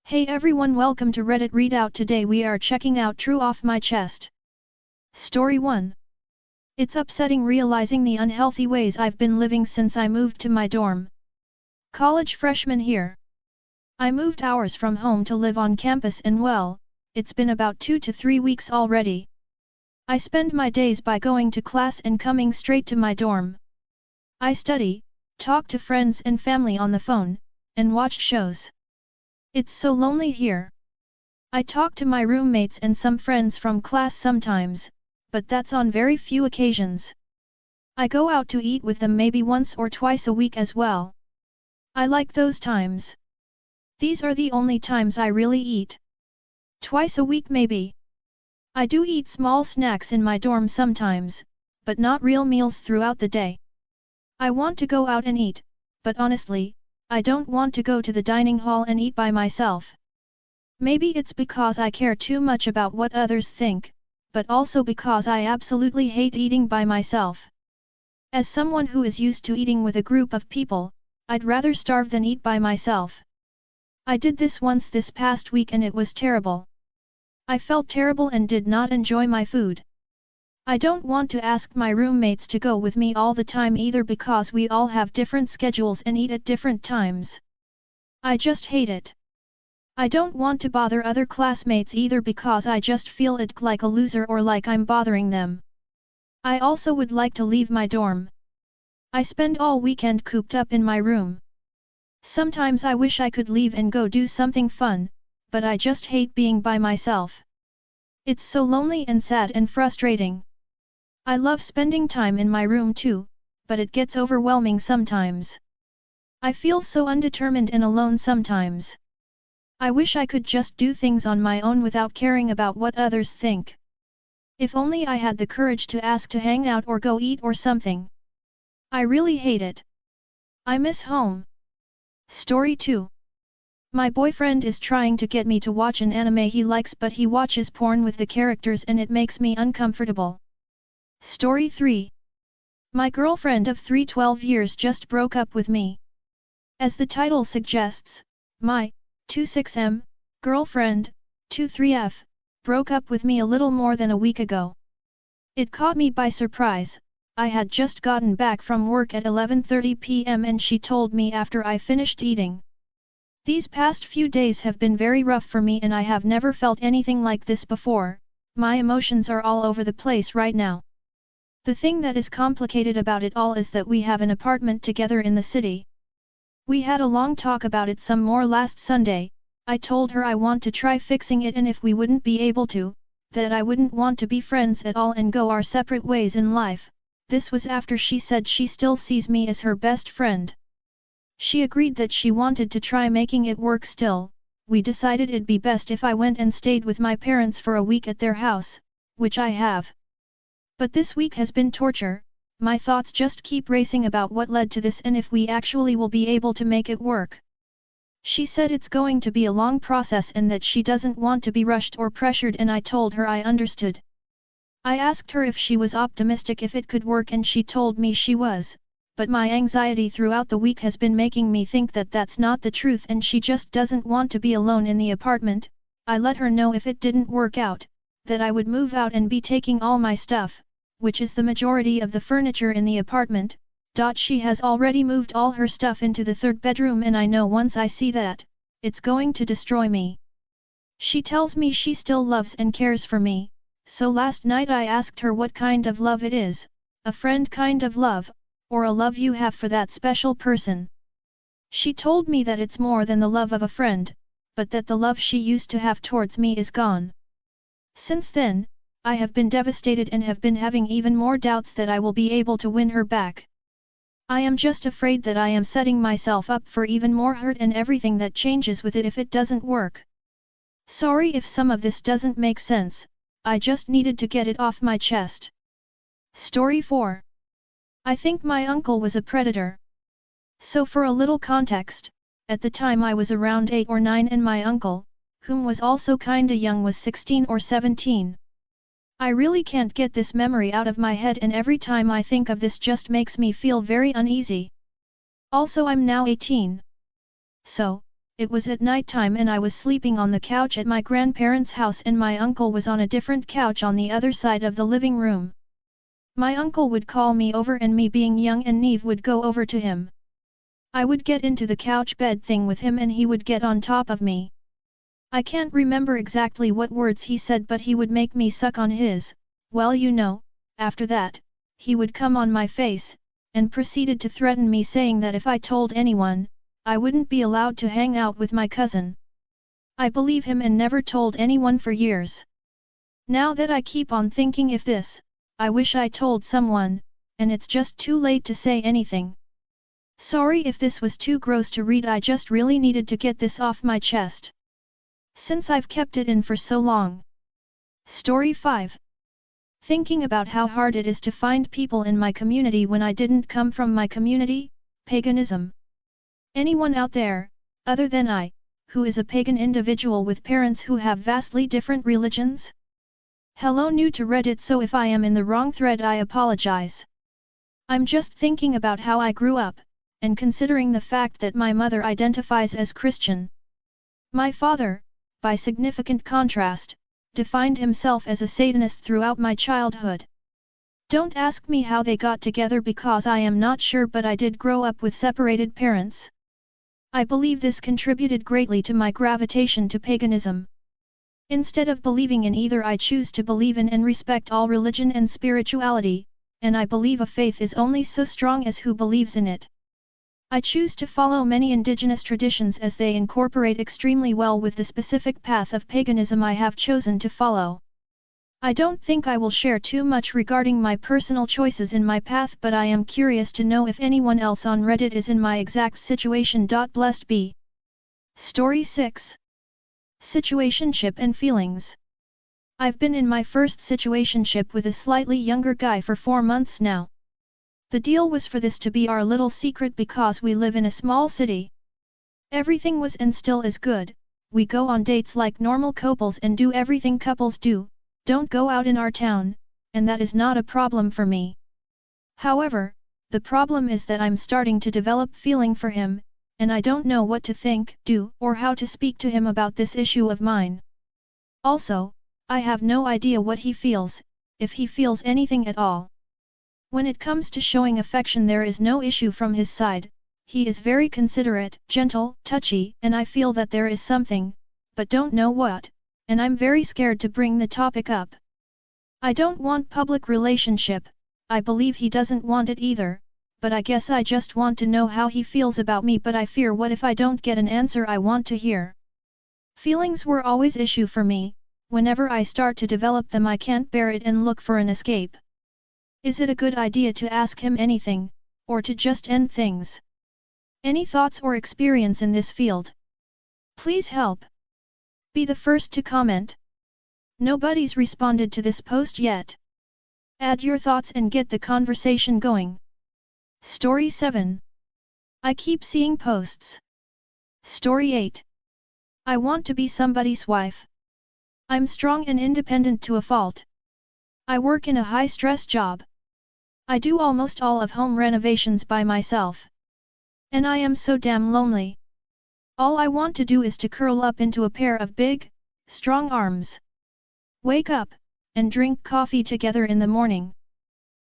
Hey everyone, welcome to Reddit Readout. Today we are checking out True Off My Chest. Story 1. It's upsetting realizing the unhealthy ways I've been living since I moved to my dorm. College freshman here. I moved hours from home to live on campus and well, it's been about 2 to 3 weeks already. I spend my days by going to class and coming straight to my dorm. I study, talk to friends and family on the phone, and watch shows. It's so lonely here. I talk to my roommates and some friends from class sometimes, but that's on very few occasions. I go out to eat with them maybe once or twice a week as well. I like those times. These are the only times I really eat. Twice a week maybe. I do eat small snacks in my dorm sometimes, but not real meals throughout the day. I want to go out and eat, but honestly, I don't want to go to the dining hall and eat by myself. Maybe it's because I care too much about what others think, but also because I absolutely hate eating by myself. As someone who is used to eating with a group of people, I'd rather starve than eat by myself. I did this once this past week and it was terrible. I felt terrible and did not enjoy my food. I don't want to ask my roommates to go with me all the time either because we all have different schedules and eat at different times. I just hate it. I don't want to bother other classmates either because I just feel it like a loser or like I'm bothering them. I also would like to leave my dorm. I spend all weekend cooped up in my room. Sometimes I wish I could leave and go do something fun, but I just hate being by myself. It's so lonely and sad and frustrating. I love spending time in my room too, but it gets overwhelming sometimes. I feel so undetermined and alone sometimes. I wish I could just do things on my own without caring about what others think. If only I had the courage to ask to hang out or go eat or something. I really hate it. I miss home. Story 2. My boyfriend is trying to get me to watch an anime he likes, but he watches porn with the characters and it makes me uncomfortable. Story 3. My girlfriend of 12 years just broke up with me. As the title suggests, my 26M girlfriend, 23F, broke up with me a little more than a week ago. It caught me by surprise. I had just gotten back from work at 11:30 p.m. and she told me after I finished eating. These past few days have been very rough for me and I have never felt anything like this before. My emotions are all over the place right now. The thing that is complicated about it all is that we have an apartment together in the city. We had a long talk about it some more last Sunday. I told her I want to try fixing it and if we wouldn't be able to, that I wouldn't want to be friends at all and go our separate ways in life. This was after she said she still sees me as her best friend. She agreed that she wanted to try making it work still. We decided it'd be best if I went and stayed with my parents for a week at their house, which I have. But this week has been torture. My thoughts just keep racing about what led to this and if we actually will be able to make it work. She said it's going to be a long process and that she doesn't want to be rushed or pressured, and I told her I understood. I asked her if she was optimistic if it could work and she told me she was, but my anxiety throughout the week has been making me think that that's not the truth and she just doesn't want to be alone in the apartment. I let her know if it didn't work out, that I would move out and be taking all my stuff, which is the majority of the furniture in the apartment. She has already moved all her stuff into the third bedroom and I know once I see that, it's going to destroy me. She tells me she still loves and cares for me, so last night I asked her what kind of love it is, a friend kind of love, or a love you have for that special person. She told me that it's more than the love of a friend, but that the love she used to have towards me is gone. Since then, I have been devastated and have been having even more doubts that I will be able to win her back. I am just afraid that I am setting myself up for even more hurt and everything that changes with it if it doesn't work. Sorry if some of this doesn't make sense, I just needed to get it off my chest. Story 4. I think my uncle was a predator. So for a little context, at the time I was around 8 or 9 and my uncle, whom was also kinda young, was 16 or 17. I really can't get this memory out of my head and every time I think of this just makes me feel very uneasy. Also I'm now 18. So, It was at night time and I was sleeping on the couch at my grandparents' house and my uncle was on a different couch on the other side of the living room. My uncle would call me over and me being young and naive would go over to him. I would get into the couch bed thing with him and he would get on top of me. I can't remember exactly what words he said but he would make me suck on his, well you know, after that, he would come on my face, and proceeded to threaten me saying that if I told anyone, I wouldn't be allowed to hang out with my cousin. I believe him and never told anyone for years. Now that I keep on thinking if this, I wish I told someone, and it's just too late to say anything. Sorry if this was too gross to read, I just really needed to get this off my chest. Since I've kept it in for so long. Story 5. Thinking about how hard it is to find people in my community when I didn't come from my community, paganism. Anyone out there, other than I, who is a pagan individual with parents who have vastly different religions? Hello, new to Reddit, so if I am in the wrong thread I apologize. I'm just thinking about how I grew up, and considering the fact that my mother identifies as Christian. My father, by significant contrast, defined himself as a Satanist throughout my childhood. Don't ask me how they got together because I am not sure, but I did grow up with separated parents. I believe this contributed greatly to my gravitation to paganism. Instead of believing in either, I choose to believe in and respect all religion and spirituality, and I believe a faith is only so strong as who believes in it. I choose to follow many indigenous traditions as they incorporate extremely well with the specific path of paganism I have chosen to follow. I don't think I will share too much regarding my personal choices in my path, but I am curious to know if anyone else on Reddit is in my exact situation. Blessed be. Story 6. Situationship and feelings. I've been in my first situationship with a slightly younger guy for 4 months now. The deal was for this to be our little secret because we live in a small city. Everything was and still is good, we go on dates like normal couples and do everything couples do, don't go out in our town, and that is not a problem for me. However, the problem is that I'm starting to develop feeling for him, and I don't know what to think, do, or how to speak to him about this issue of mine. Also, I have no idea what he feels, if he feels anything at all. When it comes to showing affection, there is no issue from his side. He is very considerate, gentle, touchy, and I feel that there is something, but don't know what, and I'm very scared to bring the topic up. I don't want public relationship, I believe he doesn't want it either, but I guess I just want to know how he feels about me, but I fear what if I don't get an answer I want to hear. Feelings were always issue for me, whenever I start to develop them I can't bear it and look for an escape. Is it a good idea to ask him anything, or to just end things? Any thoughts or experience in this field? Please help. Be the first to comment. Nobody's responded to this post yet. Add your thoughts and get the conversation going. Story 7. I keep seeing posts. Story 8. I want to be somebody's wife. I'm strong and independent to a fault. I work in a high-stress job. I do almost all of home renovations by myself. And I am so damn lonely. All I want to do is to curl up into a pair of big, strong arms. Wake up, and drink coffee together in the morning.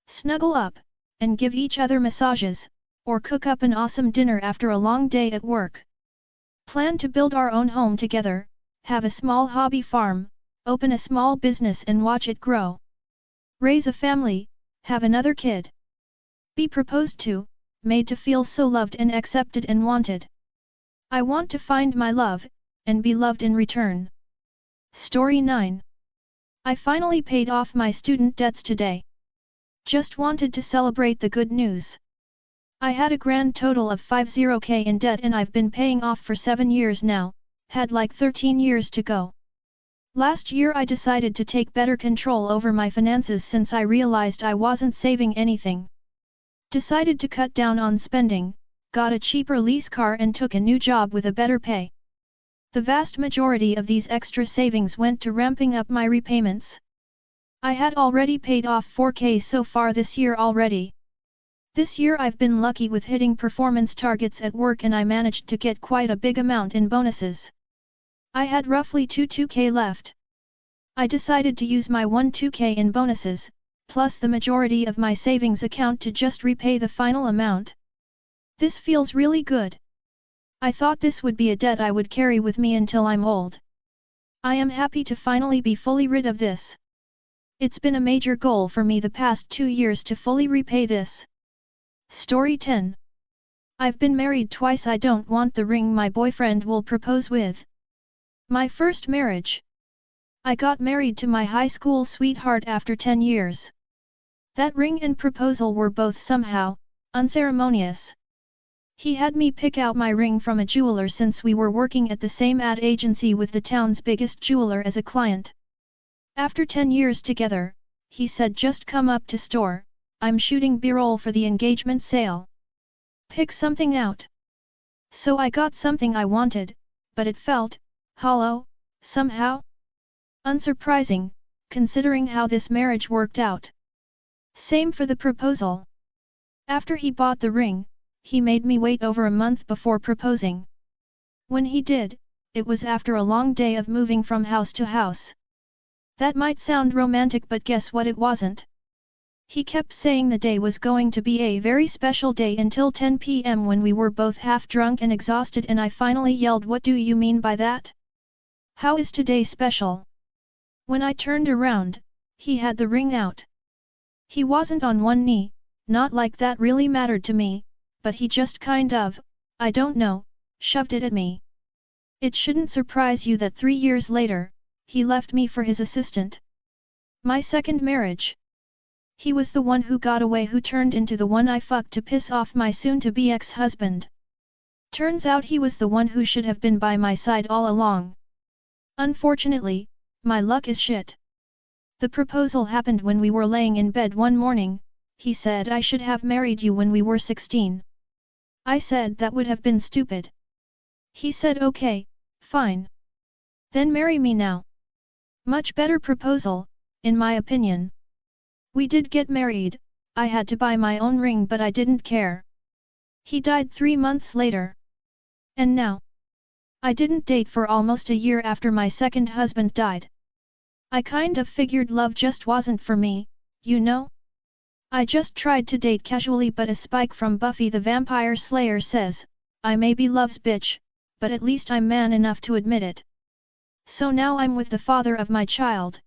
Snuggle up, and give each other massages, or cook up an awesome dinner after a long day at work. Plan to build our own home together, have a small hobby farm, open a small business and watch it grow. Raise a family, have another kid. Be proposed to, made to feel so loved and accepted and wanted. I want to find my love, and be loved in return. Story 9. I finally paid off my student debts today. Just wanted to celebrate the good news. I had a grand total of 50k in debt and I've been paying off for 7 years now, had like 13 years to go. Last year I decided to take better control over my finances since I realized I wasn't saving anything. Decided to cut down on spending, got a cheaper lease car and took a new job with a better pay. The vast majority of these extra savings went to ramping up my repayments. I had already paid off 4k so far this year already. This year I've been lucky with hitting performance targets at work and I managed to get quite a big amount in bonuses. I had roughly 2k left. I decided to use my 2k in bonuses, plus the majority of my savings account to just repay the final amount. This feels really good. I thought this would be a debt I would carry with me until I'm old. I am happy to finally be fully rid of this. It's been a major goal for me the past 2 years to fully repay this. Story 10. I've been married twice. I don't want the ring my boyfriend will propose with. My first marriage. I got married to my high school sweetheart after 10 years. That ring and proposal were both somehow unceremonious. He had me pick out my ring from a jeweler since we were working at the same ad agency with the town's biggest jeweler as a client. After 10 years together, he said, just come up to store, I'm shooting B-roll for the engagement sale. Pick something out. So I got something I wanted, but it felt hollow, somehow. Unsurprising, considering how this marriage worked out. Same for the proposal. After he bought the ring, he made me wait over a month before proposing. When he did, it was after a long day of moving from house to house. That might sound romantic, but guess what, it wasn't. He kept saying the day was going to be a very special day until 10 p.m. when we were both half drunk and exhausted and I finally yelled, what do you mean by that? How is today special? When I turned around, he had the ring out. He wasn't on one knee, not like that really mattered to me, but he just kind of, I don't know, shoved it at me. It shouldn't surprise you that 3 years later, he left me for his assistant. My second marriage. He was the one who got away, who turned into the one I fucked to piss off my soon-to-be ex-husband. Turns out he was the one who should have been by my side all along. Unfortunately, my luck is shit. The proposal happened when we were laying in bed one morning. He said I should have married you when we were 16. I said that would have been stupid. He said okay, fine. Then marry me now. Much better proposal, in my opinion. We did get married. I had to buy my own ring, but I didn't care. He died 3 months later. And now? I didn't date for almost a year after my second husband died. I kind of figured love just wasn't for me, you know? I just tried to date casually, but as Spike from Buffy the Vampire Slayer says, I may be love's bitch, but at least I'm man enough to admit it. So now I'm with the father of my child.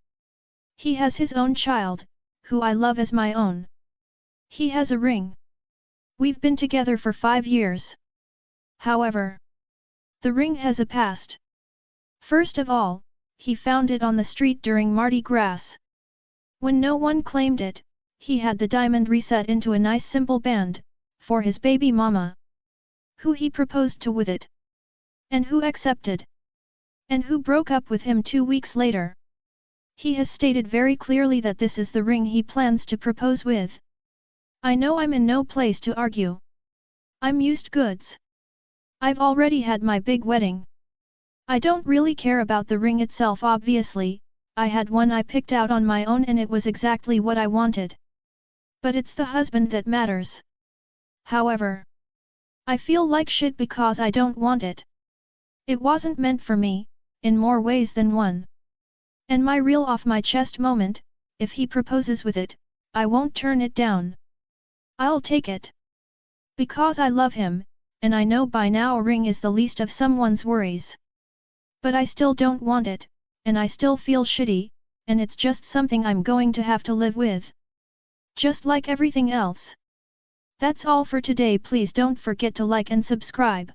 He has his own child, who I love as my own. He has a ring. We've been together for 5 years. However, the ring has a past. First of all, he found it on the street during Mardi Gras. When no one claimed it, he had the diamond reset into a nice simple band, for his baby mama. Who he proposed to with it. And who accepted. And who broke up with him 2 weeks later. He has stated very clearly that this is the ring he plans to propose with. I know I'm in no place to argue. I'm used goods. I've already had my big wedding. I don't really care about the ring itself, obviously. I had one I picked out on my own and it was exactly what I wanted. But it's the husband that matters. However, I feel like shit because I don't want it. It wasn't meant for me, in more ways than one. And my real off my chest moment, if he proposes with it, I won't turn it down. I'll take it. Because I love him, and I know by now a ring is the least of someone's worries. But I still don't want it, and I still feel shitty, and it's just something I'm going to have to live with. Just like everything else. That's all for today. Please don't forget to like and subscribe.